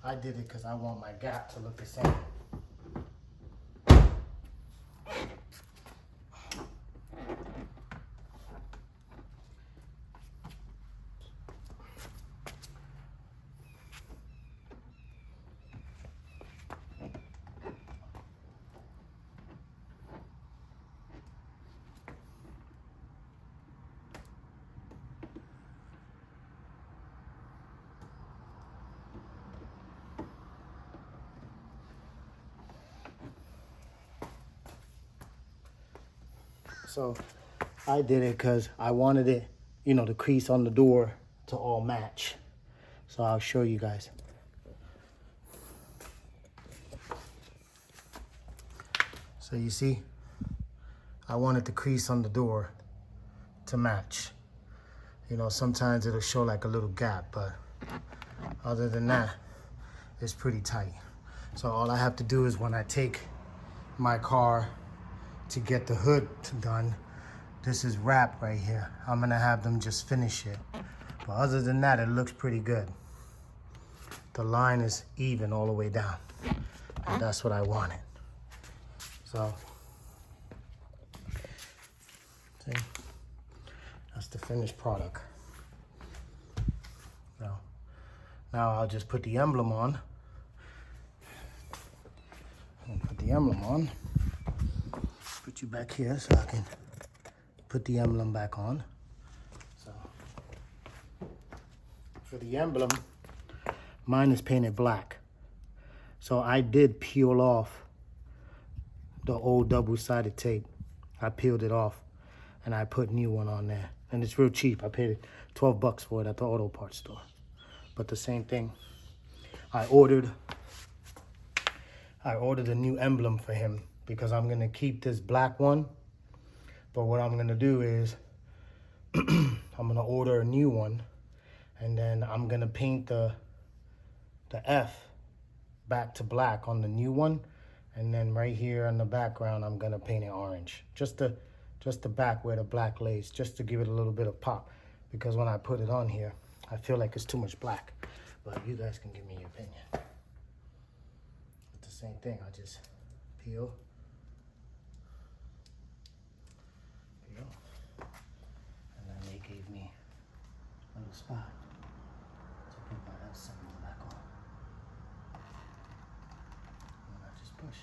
I did it because I want my gap to look the same. So I did it because I wanted it, you know, the crease on the door to all match. So I'll show you guys. So you see, I wanted the crease on the door to match. You know, sometimes it'll show like a little gap, but other than that, it's pretty tight. So all I have to do is when I take my car to get the hood done, this is wrap right here. I'm gonna have them just finish it. But other than that, it looks pretty good. The line is even all the way down. And that's what I wanted. So, see, that's the finished product. Now I'll just put the emblem on. Put the emblem on. Put you back here so I can put the emblem back on. So for the emblem, mine is painted black. So I did peel off the old double-sided tape. I peeled it off and I put new one on there. And it's real cheap. I paid $12 for it at the auto parts store. But the same thing, I ordered a new emblem for him because I'm gonna keep this black one. But what I'm gonna do is I'm gonna order a new one, and then I'm gonna paint the F back to black on the new one, and then right here in the background I'm gonna paint it orange. Just the back where the black lays, just to give it a little bit of pop. Because when I put it on here, I feel like it's too much black. But you guys can give me your opinion. It's the same thing. I just peel, and then they gave me a little spot to put my F symbol back on. And I just push.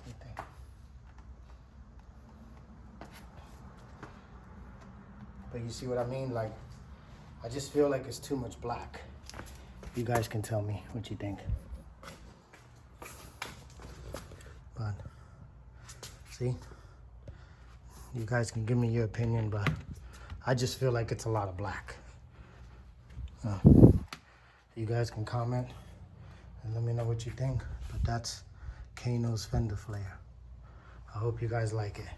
Same thing. But you see what I mean? Like, I just feel like it's too much black. You guys can tell me what you think. But, see? You guys can give me your opinion, but I just feel like it's a lot of black. You guys can comment and let me know what you think. But that's Kano's fender flare. I hope you guys like it.